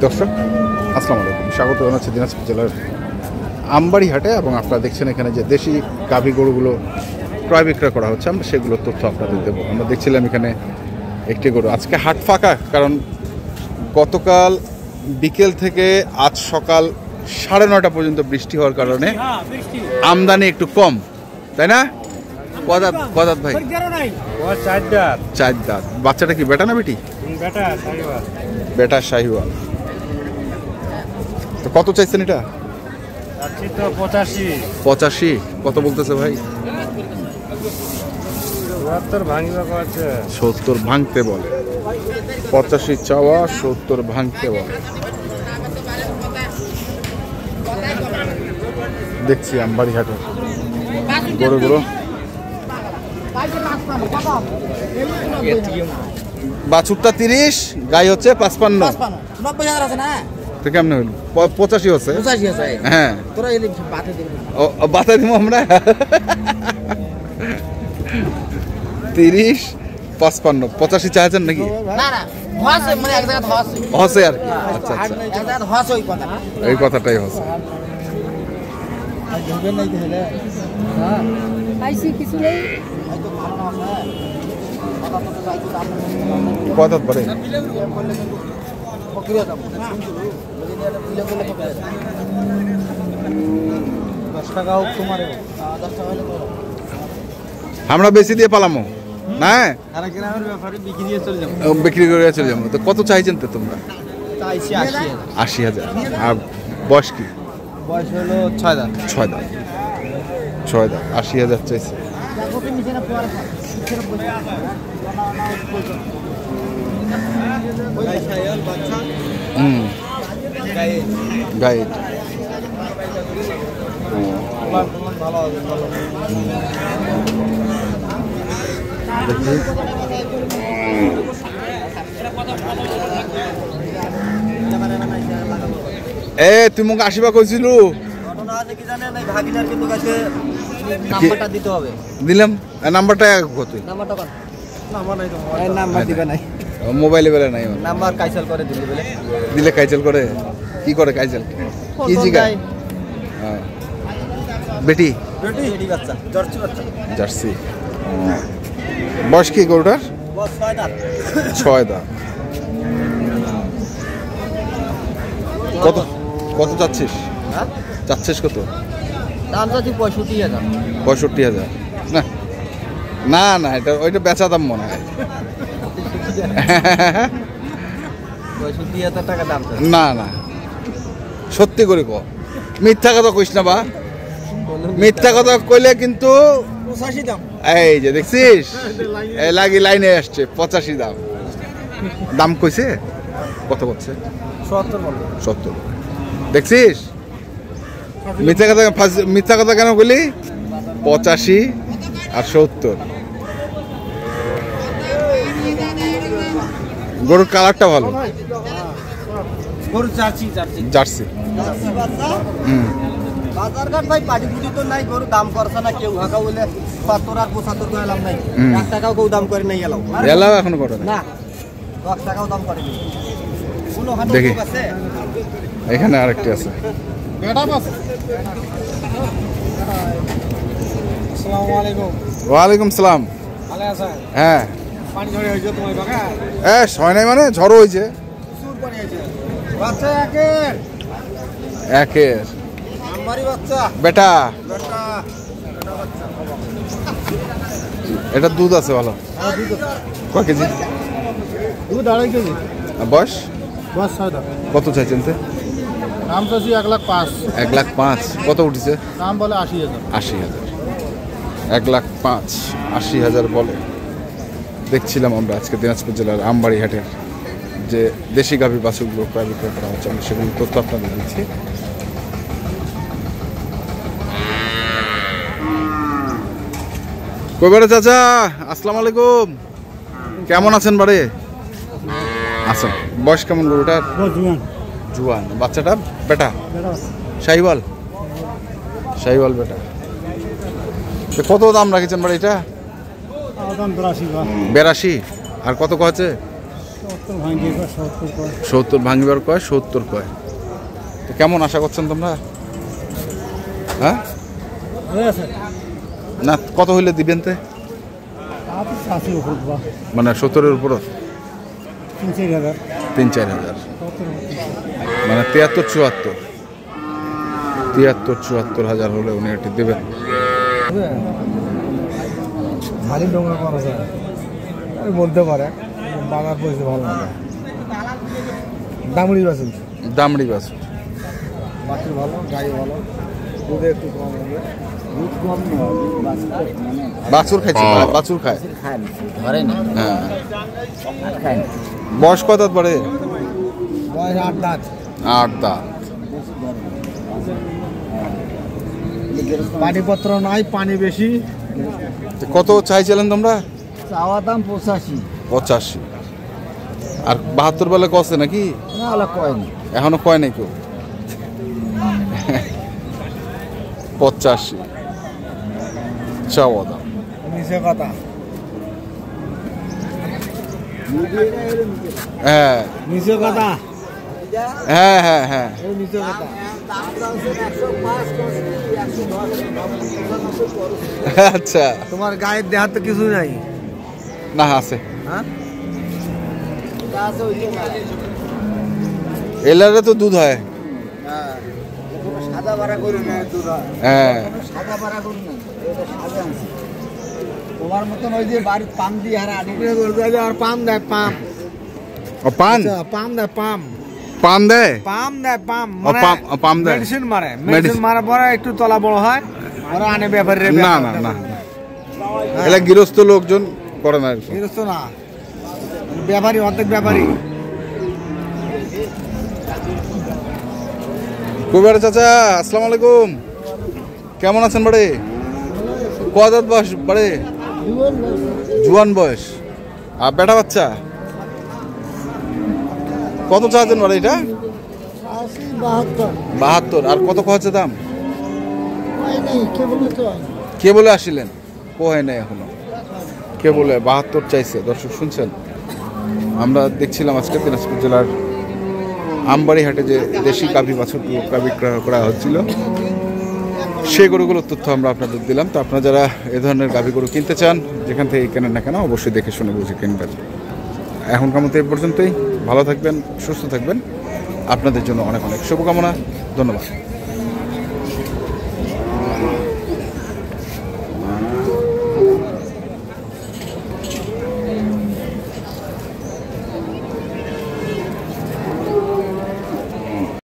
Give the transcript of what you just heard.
দর্শক আসসালামু আলাইকুম, স্বাগত জানাচ্ছি দিনাজপুর জেলার আমবাড়ি হাটে। এবং আপনারা দেখছেন এখানে যে দেশি গাভী গরুগুলো ক্রয় বিক্রয় করা হচ্ছে, আমরা সেগুলোর তথ্য আপনাদের দেবো। আমরা দেখছিলাম এখানে একটি গরু, আজকে হাট ফাঁকা, কারণ গতকাল বিকেল থেকে আজ সকাল 9:30 পর্যন্ত বৃষ্টি হওয়ার কারণে আমদানি একটু কম, তাই না? কদাত ভাই? 4 দাঁত। বাচ্চাটা কি বেটা না বেটি? বেটা শাহিওয়াল। তো কত চাইছেন এটা? 85। কত বলতেছে ভাই? 70 ভাঙতে বলে। 85 চাওয়া, 70 ভাঙতে বলে। দেখছি আমবাড়ি হাটে গরুগুলো। বাছুরটা 30, গাই হচ্ছে 55। 90,000 আছে না? তো কেমন হইল? 85 হচ্ছে। হ্যাঁ, বাতা দিব আমরা। 30, 55, 85 চাইছেন নাকি? হসে আর কি। আচ্ছা আচ্ছা, এই কথাটাই হসে। কত পরে? আমরা বেশি দিয়ে পালামো না, বিক্রি করে চলে যাবো। তো কত চাইছেন তো তোমরা? 80,000। আর বয়স কি? বয়স হলো 6 দাঁত। 80,000 চাইছে। গাইড তুই মুখ আসিবা কইছিল? দিলাম নাম্বারটা কত? মোবাইলে বেলা নাই, নাম্বার কাইচাল করে দিলে কাইচাল করে। কি করে কাইচাল? কি জিগায়? বেটি বাচ্চা, জার্সি। বয়স কি গরুটার? 6 দাঁত। কত কত চাচ্ছিস? চাচ্ছিস কত? দাম চাচ্ছি 65,000। 65,000? না না না, এটা ওইটা বেচা দাম মনে হয়। 65,000 টাকা দাম। না না, সত্যি করে ক, মিথ্যা কথা কইস না বা। মিথ্যা কথা কইলে কিন্তু 85 দাম। এই যে দেখছিস, এই লাগি লাইনে আসছে 85 দাম। দাম কইছে কত বলছে? 70। দেখছিস মিথ্যা কথা কেন বলি? 85 আর 70। গরুর কালারটা ভালো, জার্সি। বাজারঘাট ভাই পাটি পুটি তো নাই, গরু দাম করছে না কেউ। হাঁকা বলে 70 আর 75 করে এলাম নাই, 1 টাকাও কেউ দাম করে নাই। এলাও এখনো করে না, 10 টাকাও দাম করে নি। দেখি এখানে আরেকটি আছে। ওয়ালাইকুম সালাম। হ্যাঁ, হয় নাই মানে ঝড় হয়েছে। একের বেটা, এটা দুধ আছে ভালো। কয় কেজি? দুধ 2.5 কেজি। বয়স? 6 দাঁত। কত চাইছেন? দাম তো 1,05,000। 1,05,000। কত উঠেছে? দাম বলে 80,000। 1,05,000, 80,000 বলে। দেখছিলাম আমরা আজকে দিনাজপুর জেলার আমবাড়ি হাটের যে দেশি গাভী বাছুরগুলো ক্রয় বিক্রয় করা হচ্ছে, আমরা সেগুলো তথ্য আপনাদের দিচ্ছি। কইবারে চাচা, আসসালামু আলাইকুম, কেমন আছেন বাড়ি? আচ্ছা, বয়স কেমন গরুটার? জুয়ান। বাচ্চাটা বেটা? শাহিওয়াল বেটা। কত দাম রাখেছেন বাড়ি এটা? 82। 82। আর কত কয়েছে? 70 ভাঙিবার কয় 70 কয়। তো কেমন আশা করছেন তোমরা? হ্যাঁ না, কত হইলে দিবেন তে? মানে 70-এর উপর 3-4 হাজার, মানে 73-74 হাজার হলে উনি এটি দেবেন। ভারী ডোঙা করা যায় বলতে পারে, বাগার পয়সা ভালো লাগে। দামড়ি বাসুন, দামড়ি বাছুর, বাছুর ভালো, গাই ভালো, দুধে একটু কম হবে। দুধ কম বাছুর খাইছে, বাছুর খায়। ধরে না হ্যাঁ, খায় না বয়স কত পরে? বয়স 8 দাঁত। 8 দাঁত। পানিপত্র নাই, পানি বেশি। তো কত চাইছিলেন তোমরা? চাওয়া দাম 85। 85। আর 72 বেলা কছে নাকি? না ওলা কয় না, এখনো কয় নাই কেউ। 85 চাওয়া দাম। নিচে কথা, হ্যাঁ নিচে কথা, হ্যাঁ হ্যাঁ হ্যাঁ, নিচে কথা। আচ্ছা। তোমার গায়ের দেহার তো কিছু নাই। না আছে, হ্যাঁ এলারে তো দুধ হয়। সাদা বাড়া করুন না, দুধ হয় হ্যাঁ, সাদা বাড়া করুন না, এটা সাদা আছে। তোমার মতন ওই যে বাড়ির পাম দিয়ে আর আনি আর পাম দেয়, পাম ও পান, পাম দেয়, পাম পান দেয়। পাম দেয়, পাম ও পাম দেয়। মেডিসিন মারে, মেডিসিন মারার পরে একটু তলা বড় হয়, ওরা আনে ব্যাপারে। না না না, এলা গৃহস্থ লোকজন করে না এরকম। গৃহস্থ না, ব্যাপারী, অর্ধেক ব্যাপারী। কুবের চাচা, আসসালামু আলাইকুম, কেমন আছেন বাড়ে? কত বয়স বাড়ে? জুয়ান বয়স। আর বেটা বাচ্চা কত চাচ্ছেন বাড়ে? এটা 72। আর কত হচ্ছে দাম? কে বলে আসিলেন? কোহাই নাই এখনো, কে বলে 72 চাইছে। দর্শক শুনছেন, আমরা দেখছিলাম আজকে দিনাজপুর জেলার আমবাড়ি হাটে যে দেশি গাভী বাছুরগুলো বিক্রয় করা হচ্ছিল, সেই গরুগুলোর তথ্য আমরা আপনাদের দিলাম। তো আপনারা যারা এ ধরনের গাভী গরু কিনতে চান, যেখান থেকে কেনেন না কেন, অবশ্যই দেখে শুনে বুঝে কিনবেন। এখনকার মতো এই পর্যন্তই। ভালো থাকবেন, সুস্থ থাকবেন, আপনাদের জন্য অনেক অনেক শুভকামনা। ধন্যবাদ।